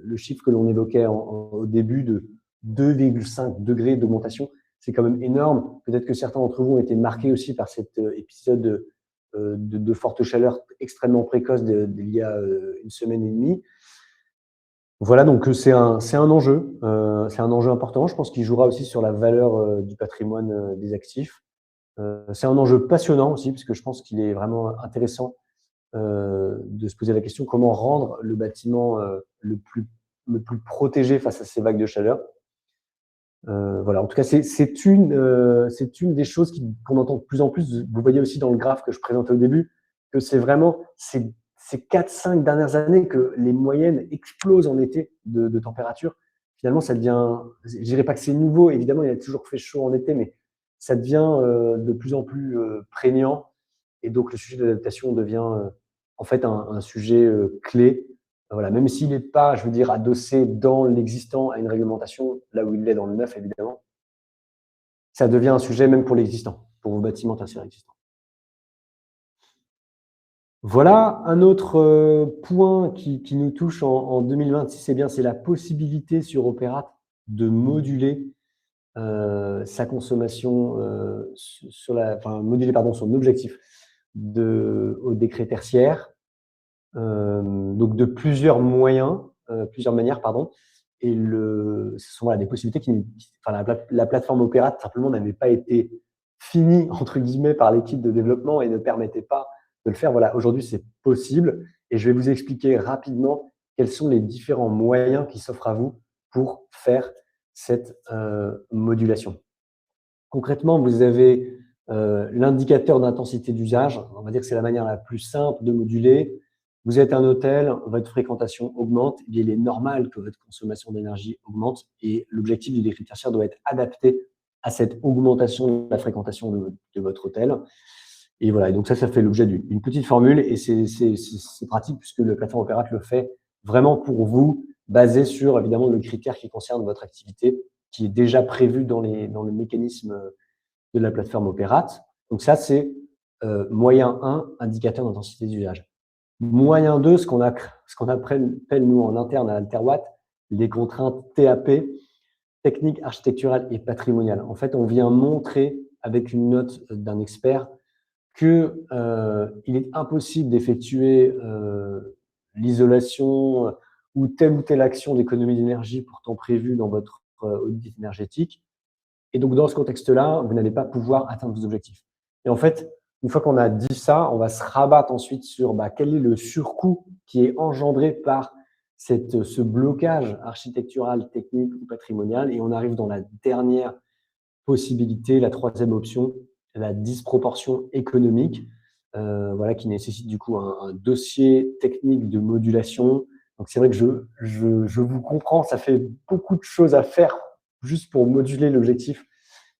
le chiffre que l'on évoquait au début de 2,5 degrés d'augmentation. C'est quand même énorme. Peut-être que certains d'entre vous ont été marqués aussi par cet épisode de forte chaleur extrêmement précoce d'il y a une semaine et demie. Voilà, donc c'est un enjeu. C'est un enjeu important. Je pense qu'il jouera aussi sur la valeur du patrimoine des actifs. C'est un enjeu passionnant aussi, parce que je pense qu'il est vraiment intéressant de se poser la question comment rendre le bâtiment le plus protégé face à ces vagues de chaleur. Voilà, en tout cas, c'est une des choses qu'on entend de plus en plus. Vous voyez aussi dans le graphe que je présentais au début que c'est vraiment ces 4-5 dernières années que les moyennes explosent en été de température. Finalement, ça devient, je dirais pas que c'est nouveau, évidemment, il a toujours fait chaud en été, mais ça devient de plus en plus prégnant. Et donc, le sujet de l'adaptation devient en fait un sujet clé. Voilà, même s'il n'est pas, je veux dire, adossé dans l'existant à une réglementation, là où il l'est dans le neuf, évidemment, ça devient un sujet même pour l'existant, pour vos bâtiments tertiaires existants. Voilà un autre point qui nous touche en 2026, eh bien, c'est la possibilité sur Opérat de moduler sa consommation sur enfin, moduler pardon, son objectif au décret tertiaire, donc de plusieurs moyens, plusieurs manières, pardon. Et ce sont voilà, des possibilités enfin, la plateforme Opérat simplement n'avait pas été finie entre guillemets par l'équipe de développement et ne permettait pas de le faire. Voilà, aujourd'hui c'est possible et je vais vous expliquer rapidement quels sont les différents moyens qui s'offrent à vous pour faire cette modulation. Concrètement, vous avez l'indicateur d'intensité d'usage. On va dire que c'est la manière la plus simple de moduler. Vous êtes un hôtel, votre fréquentation augmente, et bien il est normal que votre consommation d'énergie augmente et l'objectif du décret tertiaire doit être adapté à cette augmentation de la fréquentation de votre hôtel. Et voilà, et donc ça fait l'objet d'une petite formule et c'est pratique puisque le plateforme Opérat le fait vraiment pour vous, basé sur évidemment le critère qui concerne votre activité, qui est déjà prévu dans le mécanisme de la plateforme Opérat. Donc ça, c'est moyen 1, indicateur d'intensité d'usage. Moyen 2, ce qu'on appelle, nous, en interne à Alterwatt, les contraintes TAP, technique, architecturale et patrimoniale. En fait, on vient montrer avec une note d'un expert qu'il est impossible d'effectuer l'isolation ou telle action d'économie d'énergie pourtant prévue dans votre audit énergétique. Et donc, dans ce contexte-là, vous n'allez pas pouvoir atteindre vos objectifs. Et en fait, une fois qu'on a dit ça, on va se rabattre ensuite sur quel est le surcoût qui est engendré par ce blocage architectural, technique ou patrimonial. Et on arrive dans la dernière possibilité, la troisième option, la disproportion économique, voilà, qui nécessite du coup un dossier technique de modulation. Donc, c'est vrai que je vous comprends, ça fait beaucoup de choses à faire juste pour moduler l'objectif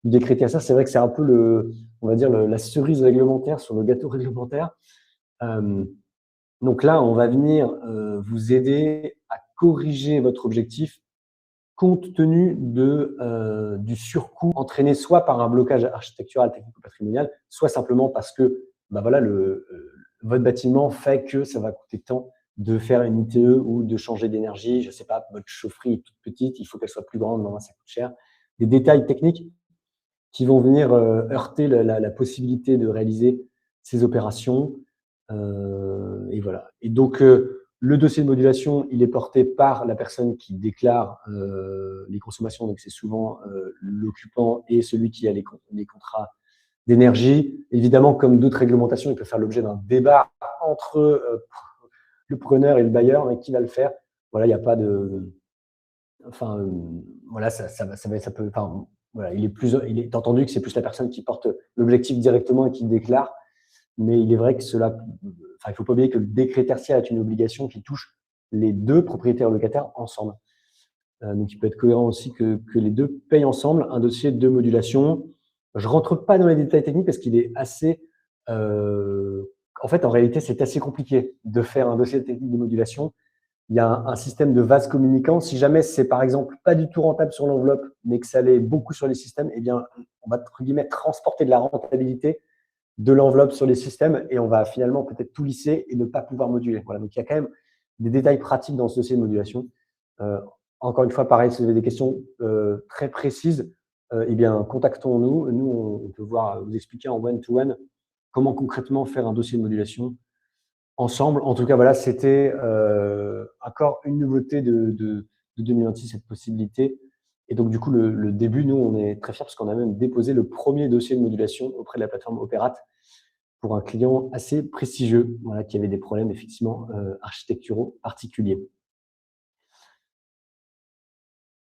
du décret TSA. C'est vrai que c'est un peu on va dire la cerise réglementaire sur le gâteau réglementaire. Donc là, on va venir vous aider à corriger votre objectif compte tenu du surcoût entraîné soit par un blocage architectural, technique ou patrimonial, soit simplement parce que voilà, votre bâtiment fait que ça va coûter tant de faire une ITE ou de changer d'énergie. Je ne sais pas, votre chaufferie est toute petite, il faut qu'elle soit plus grande, non, ça coûte cher. Des détails techniques qui vont venir heurter la possibilité de réaliser ces opérations. Et voilà. Et donc, le dossier de modulation, il est porté par la personne qui déclare les consommations. Donc, c'est souvent l'occupant et celui qui a les contrats d'énergie. Évidemment, comme d'autres réglementations, il peut faire l'objet d'un débat entre le preneur et le bailleur, mais qui va le faire? Voilà, il n'y a pas de… Enfin, voilà, ça peut… Enfin, voilà, il est entendu que c'est plus la personne qui porte l'objectif directement et qui le déclare. Mais il est vrai que il ne faut pas oublier que le décret tertiaire est une obligation qui touche les deux propriétaires locataires ensemble. Donc, il peut être cohérent aussi que les deux payent ensemble un dossier de modulation. Je ne rentre pas dans les détails techniques parce qu'il est assez… en fait, en réalité, c'est assez compliqué de faire un dossier technique de modulation. Il y a un système de vase communicant. Si jamais c'est, par exemple, pas du tout rentable sur l'enveloppe, mais que ça l'est beaucoup sur les systèmes, eh bien, on va, entre guillemets, transporter de la rentabilité de l'enveloppe sur les systèmes et on va finalement peut-être tout lisser et ne pas pouvoir moduler. Voilà, donc il y a quand même des détails pratiques dans ce dossier de modulation. Encore une fois, pareil, si vous avez des questions très précises, eh bien, contactons-nous. Nous, on peut vous expliquer en one-to-one comment concrètement faire un dossier de modulation ensemble. En tout cas, voilà, c'était encore une nouveauté de 2026, cette possibilité. Et donc, du coup, le début, nous, on est très fiers parce qu'on a même déposé le premier dossier de modulation auprès de la plateforme Opérat pour un client assez prestigieux, voilà, qui avait des problèmes effectivement architecturaux particuliers.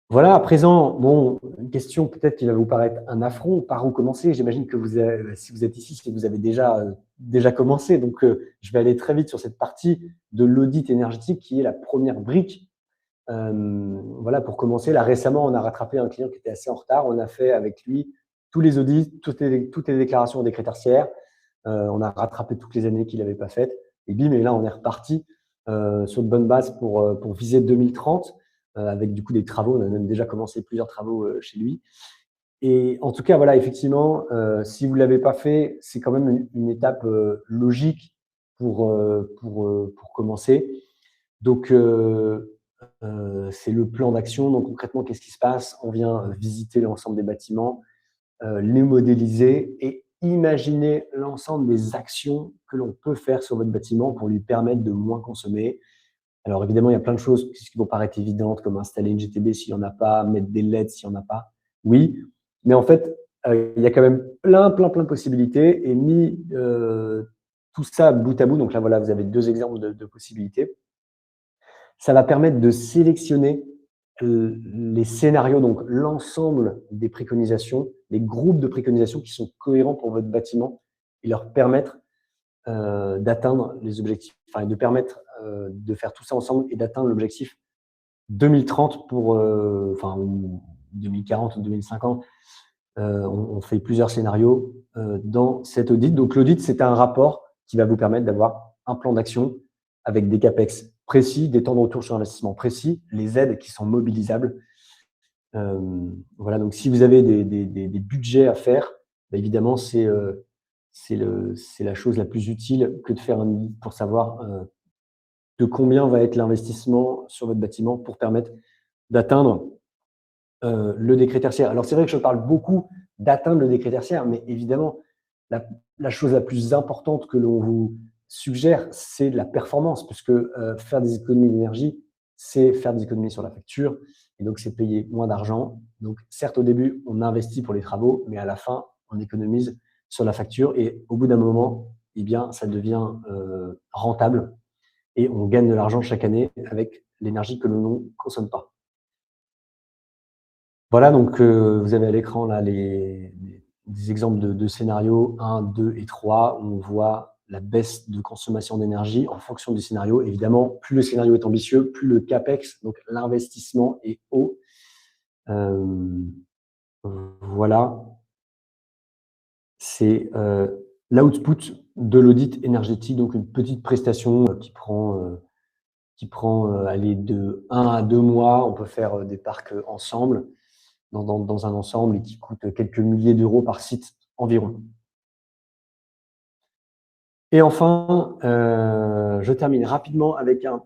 Voilà, à présent, bon, une question peut-être qui va vous paraître un affront. Par où commencer? J'imagine que si vous êtes ici, c'est que vous avez déjà commencé. Donc, je vais aller très vite sur cette partie de l'audit énergétique qui est la première brique. Voilà, pour commencer, là récemment, on a rattrapé un client qui était assez en retard. On a fait avec lui tous les audits, toutes les déclarations au décret tertiaire. On a rattrapé toutes les années qu'il n'avait pas faites. Et bim, et là, on est reparti sur de bonnes bases pour viser 2030, avec du coup des travaux. On a même déjà commencé plusieurs travaux chez lui. Et en tout cas, voilà, effectivement, si vous ne l'avez pas fait, c'est quand même une étape logique pour commencer. Donc, c'est le plan d'action. Donc, concrètement, qu'est-ce qui se passe? On vient visiter l'ensemble des bâtiments, les modéliser et imaginer l'ensemble des actions que l'on peut faire sur votre bâtiment pour lui permettre de moins consommer. Alors évidemment, il y a plein de choses qui vont paraître évidentes, comme installer une GTB s'il n'y en a pas, mettre des LED s'il n'y en a pas. Oui, mais en fait, il y a quand même plein de possibilités. Et mis tout ça bout à bout, donc là, voilà, vous avez 2 exemples de possibilités. Ça va permettre de sélectionner les scénarios, donc l'ensemble des préconisations, les groupes de préconisations qui sont cohérents pour votre bâtiment et leur permettre d'atteindre les objectifs, enfin de permettre de faire tout ça ensemble et d'atteindre l'objectif 2030 pour, enfin 2040 ou 2050. On fait plusieurs scénarios dans cet audit. Donc l'audit, c'est un rapport qui va vous permettre d'avoir un plan d'action avec des CAPEX précis, des temps de retour sur investissement précis, les aides qui sont mobilisables. Voilà, donc si vous avez des budgets à faire, bah, évidemment, c'est la chose la plus utile que de faire un audit pour savoir de combien va être l'investissement sur votre bâtiment pour permettre d'atteindre le décret tertiaire. Alors, c'est vrai que je parle beaucoup d'atteindre le décret tertiaire, mais évidemment, la chose la plus importante que l'on vous suggère, c'est la performance, puisque faire des économies d'énergie, c'est faire des économies sur la facture, et donc c'est payer moins d'argent. Donc, certes, au début, on investit pour les travaux, mais à la fin, on économise sur la facture, et au bout d'un moment, eh bien, ça devient rentable, et on gagne de l'argent chaque année avec l'énergie que l'on ne consomme pas. Voilà, donc vous avez à l'écran là des exemples de scénarios 1, 2 et 3 où on voit la baisse de consommation d'énergie en fonction du scénario. Évidemment, plus le scénario est ambitieux, plus le CAPEX, donc l'investissement, est haut. Voilà, c'est l'output de l'audit énergétique, donc une petite prestation qui prend allez, de 1 à 2 mois. On peut faire des parcs ensemble. Dans un ensemble et qui coûte quelques milliers d'euros par site environ. Et enfin, je termine rapidement avec un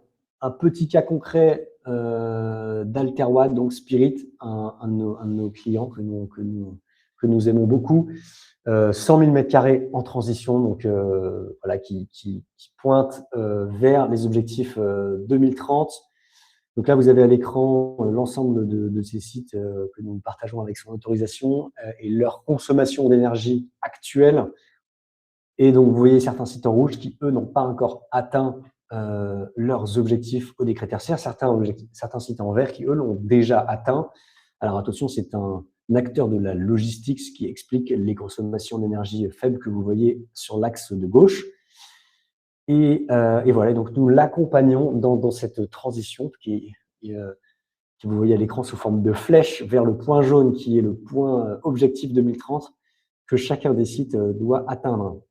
petit cas concret d'Alterwatt, donc Spirit, un de nos clients que nous aimons beaucoup. 100 000 m² en transition, donc voilà, qui pointe vers les objectifs 2030. Donc là, vous avez à l'écran l'ensemble de ces sites que nous partageons avec son autorisation et leur consommation d'énergie actuelle. Et donc, vous voyez certains sites en rouge qui, eux, n'ont pas encore atteint leurs objectifs au décret tertiaire. Certains sites en vert qui, eux, l'ont déjà atteint. Alors attention, c'est un acteur de la logistique, ce qui explique les consommations d'énergie faibles que vous voyez sur l'axe de gauche. Et voilà, donc nous l'accompagnons dans cette transition que vous voyez à l'écran sous forme de flèche vers le point jaune qui est le point objectif 2030 que chacun des sites doit atteindre.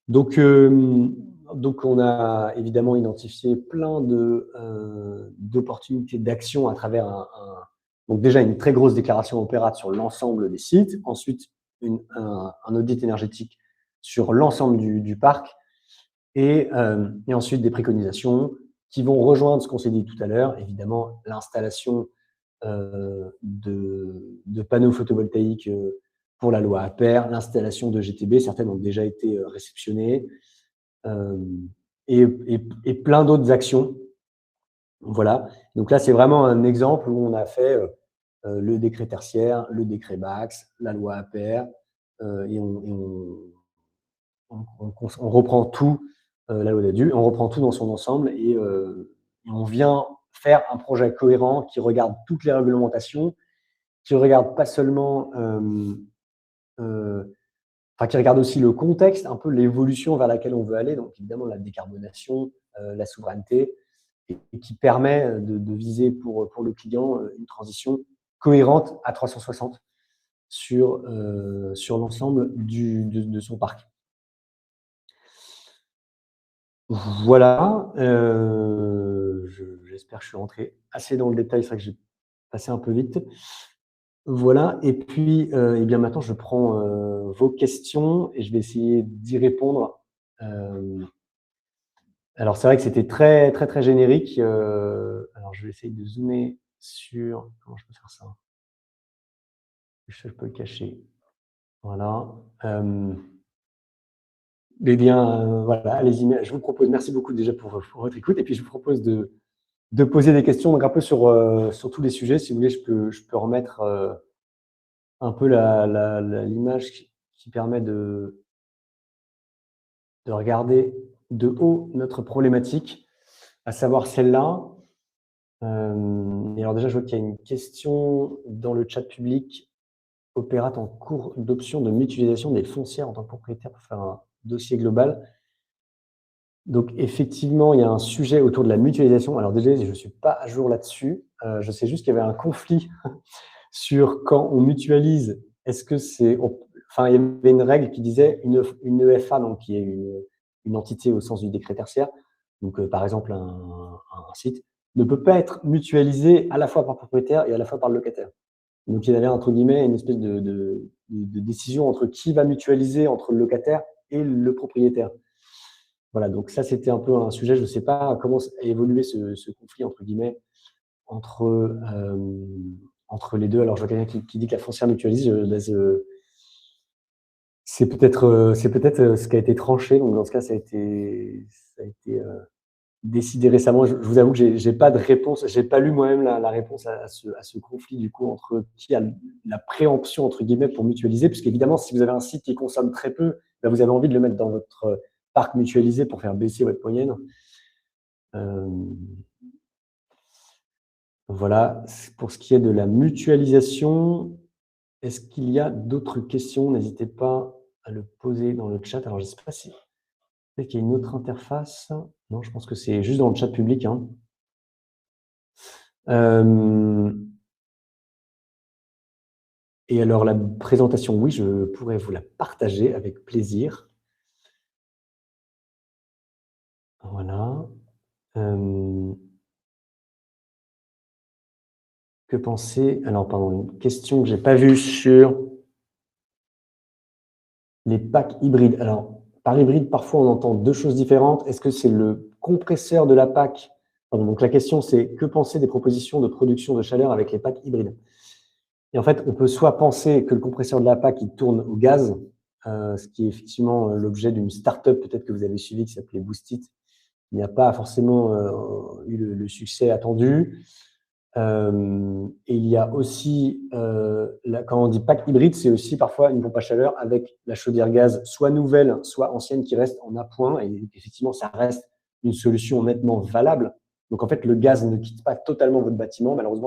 Donc on a évidemment identifié plein d'opportunités d'action à travers donc déjà une très grosse déclaration opérate sur l'ensemble des sites, ensuite un audit énergétique sur l'ensemble du parc, et ensuite des préconisations qui vont rejoindre ce qu'on s'est dit tout à l'heure, évidemment l'installation de panneaux photovoltaïques pour la loi APER, l'installation de GTB, certaines ont déjà été réceptionnées, et plein d'autres actions. Voilà, donc là c'est vraiment un exemple où on a fait le décret tertiaire, le décret BAX, la loi APER, et on reprend tout, la loi d'ADU, on reprend tout dans son ensemble et on vient faire un projet cohérent qui regarde toutes les réglementations, qui regarde pas seulement, qui regarde aussi le contexte, un peu l'évolution vers laquelle on veut aller, donc évidemment la décarbonation, la souveraineté, et qui permet de viser pour le client une transition cohérente à 360 sur l'ensemble de son parc. Voilà, j'espère que je suis rentré assez dans le détail, c'est vrai que j'ai passé un peu vite. Voilà, et puis, eh bien maintenant je prends vos questions et je vais essayer d'y répondre Alors, c'est vrai que c'était très, très, très générique. Alors, je vais essayer de zoomer sur… Comment je peux faire ça? Je peux le cacher. Voilà. Eh bien, voilà, allez-y. Je vous propose, merci beaucoup déjà pour votre écoute. Et puis, je vous propose de poser des questions donc un peu sur tous les sujets. Si vous voulez, je peux remettre un peu l'image qui permet de regarder de haut notre problématique, à savoir celle-là. Et alors déjà, je vois qu'il y a une question dans le chat public. Opérate en cours d'option de mutualisation des foncières en tant que propriétaire pour faire un dossier global. Donc effectivement, il y a un sujet autour de la mutualisation. Alors déjà, je ne suis pas à jour là-dessus. Je sais juste qu'il y avait un conflit sur quand on mutualise. Est-ce que c'est… Enfin, il y avait une règle qui disait une EFA, donc qui est une entité au sens du décret tertiaire, donc par exemple un site, ne peut pas être mutualisé à la fois par propriétaire et à la fois par le locataire. Donc il y avait entre guillemets une espèce de décision entre qui va mutualiser entre le locataire et le propriétaire. Voilà, donc ça c'était un peu un sujet, je ne sais pas comment a évolué ce conflit entre guillemets entre les deux. Alors je vois quelqu'un qui dit que la foncière mutualise, c'est peut-être ce qui a été tranché, donc dans ce cas ça a été décidé récemment. Je vous avoue que j'ai pas de réponse, j'ai pas lu moi-même la réponse à ce conflit du coup entre qui a la préemption entre guillemets pour mutualiser, puisqu'évidemment si vous avez un site qui consomme très peu, ben, vous avez envie de le mettre dans votre parc mutualisé pour faire baisser votre moyenne. Voilà, pour ce qui est de la mutualisation, est-ce qu'il y a d'autres questions? N'hésitez pas à le poser dans le chat. Alors je ne sais pas si peut-être qu'il y a une autre interface. Non, je pense que c'est juste dans le chat public, hein. Et alors la présentation, oui, je pourrais vous la partager avec plaisir. Voilà. Que penser? Alors pardon, une question que j'ai pas vue sur les packs hybrides. Alors, par hybride, parfois on entend deux choses différentes. Est-ce que c'est le compresseur de la PAC? Pardon, donc la question c'est que penser des propositions de production de chaleur avec les packs hybrides? Et en fait, on peut soit penser que le compresseur de la PAC il tourne au gaz, ce qui est effectivement l'objet d'une start-up peut-être que vous avez suivi qui s'appelait Boostit. Il n'y a pas forcément eu le succès attendu. Et il y a aussi, quand on dit pack hybride, c'est aussi parfois une pompe à chaleur avec la chaudière gaz, soit nouvelle, soit ancienne, qui reste en appoint. Et effectivement, ça reste une solution nettement valable. Donc en fait, le gaz ne quitte pas totalement votre bâtiment. Malheureusement,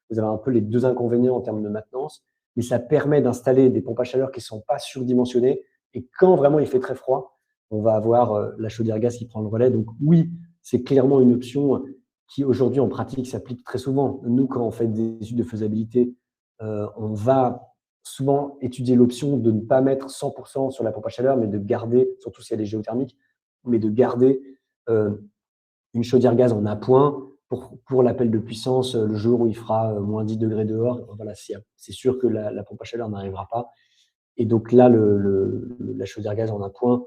vous avez un peu les deux inconvénients en termes de maintenance. Mais ça permet d'installer des pompes à chaleur qui ne sont pas surdimensionnées. Et quand vraiment il fait très froid, on va avoir la chaudière gaz qui prend le relais. Donc oui, c'est clairement une option qui aujourd'hui en pratique s'applique très souvent. Nous, quand on fait des études de faisabilité, on va souvent étudier l'option de ne pas mettre 100% sur la pompe à chaleur, mais de garder, surtout si elle est géothermique, mais de garder une chaudière gaz en appoint pour l'appel de puissance le jour où il fera moins 10 degrés dehors. Voilà, c'est sûr que la pompe à chaleur n'arrivera pas. Et donc là, la chaudière gaz en appoint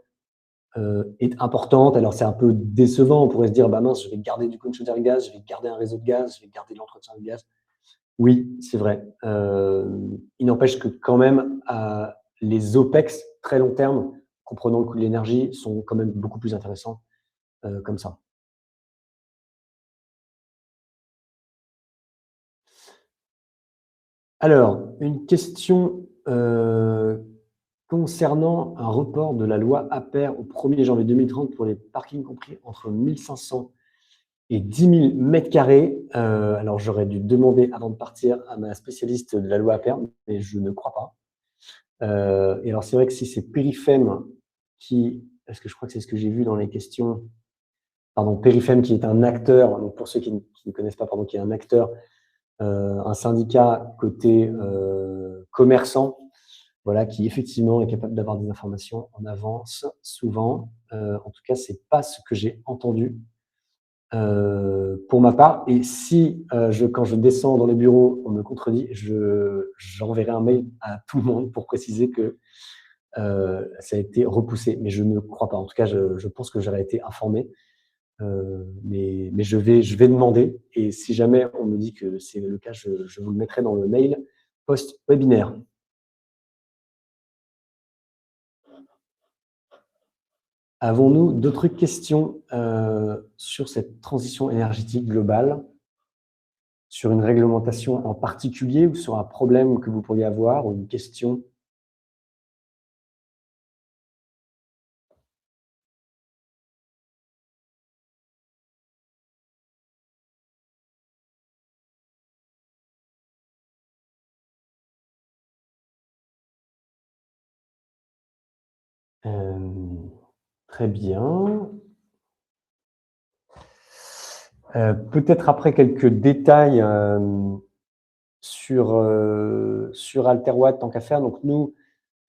est importante. Alors, c'est un peu décevant. On pourrait se dire, bah mince, je vais garder du coup une chaudière gaz, je vais garder un réseau de gaz, je vais garder l'entretien de gaz. Oui, c'est vrai. Il n'empêche que quand même, les OPEX très long terme, comprenant le coût de l'énergie, sont quand même beaucoup plus intéressants comme ça. Alors, une question concernant un report de la loi APER au 1er janvier 2030 pour les parkings compris entre 1500 et 10 000 mètres carrés. Alors, j'aurais dû demander avant de partir à ma spécialiste de la loi APER, mais je ne crois pas. Et alors, c'est vrai que si c'est Périfem est-ce que je crois que c'est ce que j'ai vu dans les questions, pardon, Périfem qui est un acteur, donc pour ceux qui ne connaissent pas, pardon, qui est un acteur, un syndicat côté commerçant, voilà, qui effectivement est capable d'avoir des informations en avance, souvent. En tout cas, c'est pas ce que j'ai entendu pour ma part. Et si quand je descends dans les bureaux, on me contredit, j'enverrai un mail à tout le monde pour préciser que ça a été repoussé. Mais je ne crois pas. En tout cas, je pense que j'aurais été informé. Mais je vais demander. Et si jamais on me dit que c'est le cas, je vous le mettrai dans le mail post-webinaire. Avons-nous d'autres questions sur cette transition énergétique globale, sur une réglementation en particulier ou sur un problème que vous pourriez avoir ou une question? Très bien. Peut-être après quelques détails sur Alterwatt tant qu'à faire. Donc nous,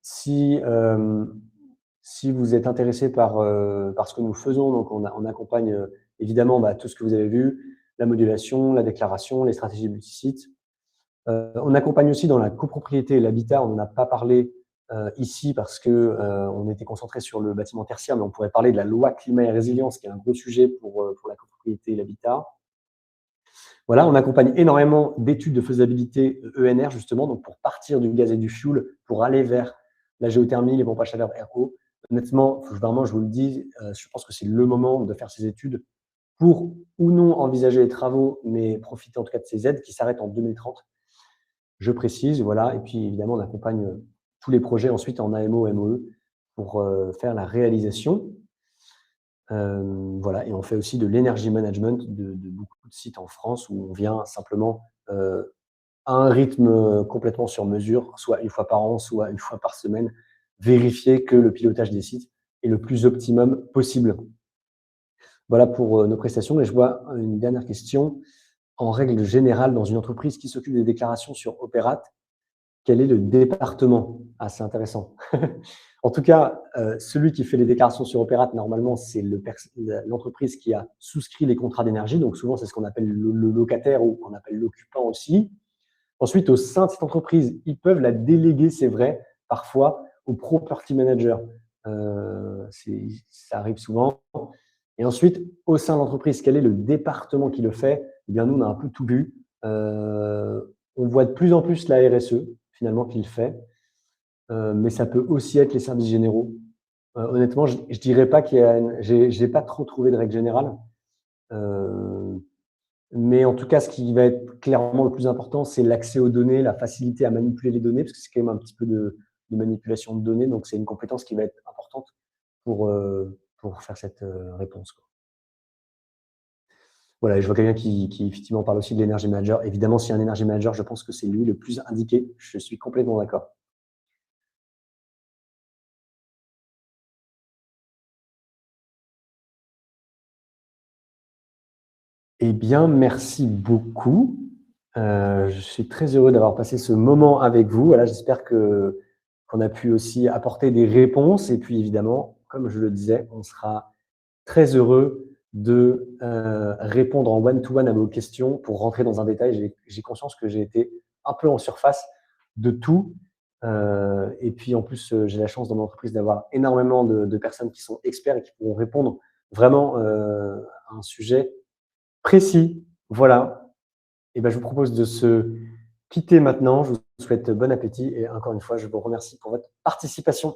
si vous êtes intéressé par ce que nous faisons, donc on accompagne évidemment tout ce que vous avez vu, la modulation, la déclaration, les stratégies multi-sites. On accompagne aussi dans la copropriété et l'habitat. On n'en a pas parlé ici parce que on était concentré sur le bâtiment tertiaire, mais on pourrait parler de la loi climat et résilience, qui est un gros sujet pour la copropriété et l'habitat. Voilà, on accompagne énormément d'études de faisabilité ENR, justement, donc pour partir du gaz et du fioul, pour aller vers la géothermie, les pompes à chaleur RO. Honnêtement, vraiment, je vous le dis, je pense que c'est le moment de faire ces études pour ou non envisager les travaux, mais profiter en tout cas de ces aides qui s'arrêtent en 2030. Je précise, voilà. Et puis, évidemment, on accompagne tous les projets ensuite en AMO, MOE pour faire la réalisation. Voilà. Et on fait aussi de l'énergie management de beaucoup de sites en France où on vient simplement à un rythme complètement sur mesure, soit une fois par an, soit une fois par semaine, vérifier que le pilotage des sites est le plus optimum possible. Voilà pour nos prestations. Et je vois une dernière question. En règle générale, dans une entreprise qui s'occupe des déclarations sur Opérate, quel est le département? Ah, c'est intéressant. En tout cas, celui qui fait les déclarations sur Opérate, normalement, c'est l'entreprise qui a souscrit les contrats d'énergie. Donc, souvent, c'est ce qu'on appelle le locataire ou qu'on appelle l'occupant aussi. Ensuite, au sein de cette entreprise, ils peuvent la déléguer, c'est vrai, parfois, au property manager. Ça arrive souvent. Et ensuite, au sein de l'entreprise, quel est le département qui le fait? Eh bien, nous, on a un peu tout vu. On voit de plus en plus la RSE, finalement, qui le fait. Mais ça peut aussi être les services généraux. Honnêtement, je ne dirais pas qu'il y a j'ai pas trop trouvé de règle générale. Mais en tout cas, ce qui va être clairement le plus important, c'est l'accès aux données, la facilité à manipuler les données, parce que c'est quand même un petit peu de manipulation de données. Donc, c'est une compétence qui va être importante pour faire cette réponse, quoi. Voilà, et je vois quelqu'un qui effectivement parle aussi de l'energy manager. Évidemment, s'il y a un energy manager, je pense que c'est lui le plus indiqué. Je suis complètement d'accord. Eh bien, merci beaucoup. Je suis très heureux d'avoir passé ce moment avec vous. Voilà, j'espère qu'on a pu aussi apporter des réponses. Et puis, évidemment, comme je le disais, on sera très heureux de répondre en one-to-one à vos questions pour rentrer dans un détail. J'ai conscience que j'ai été un peu en surface de tout. Et puis, en plus, j'ai la chance dans mon entreprise d'avoir énormément de personnes qui sont experts et qui pourront répondre vraiment à un sujet précis. Voilà. Et ben, je vous propose de se quitter maintenant. Je vous souhaite bon appétit et encore une fois, je vous remercie pour votre participation.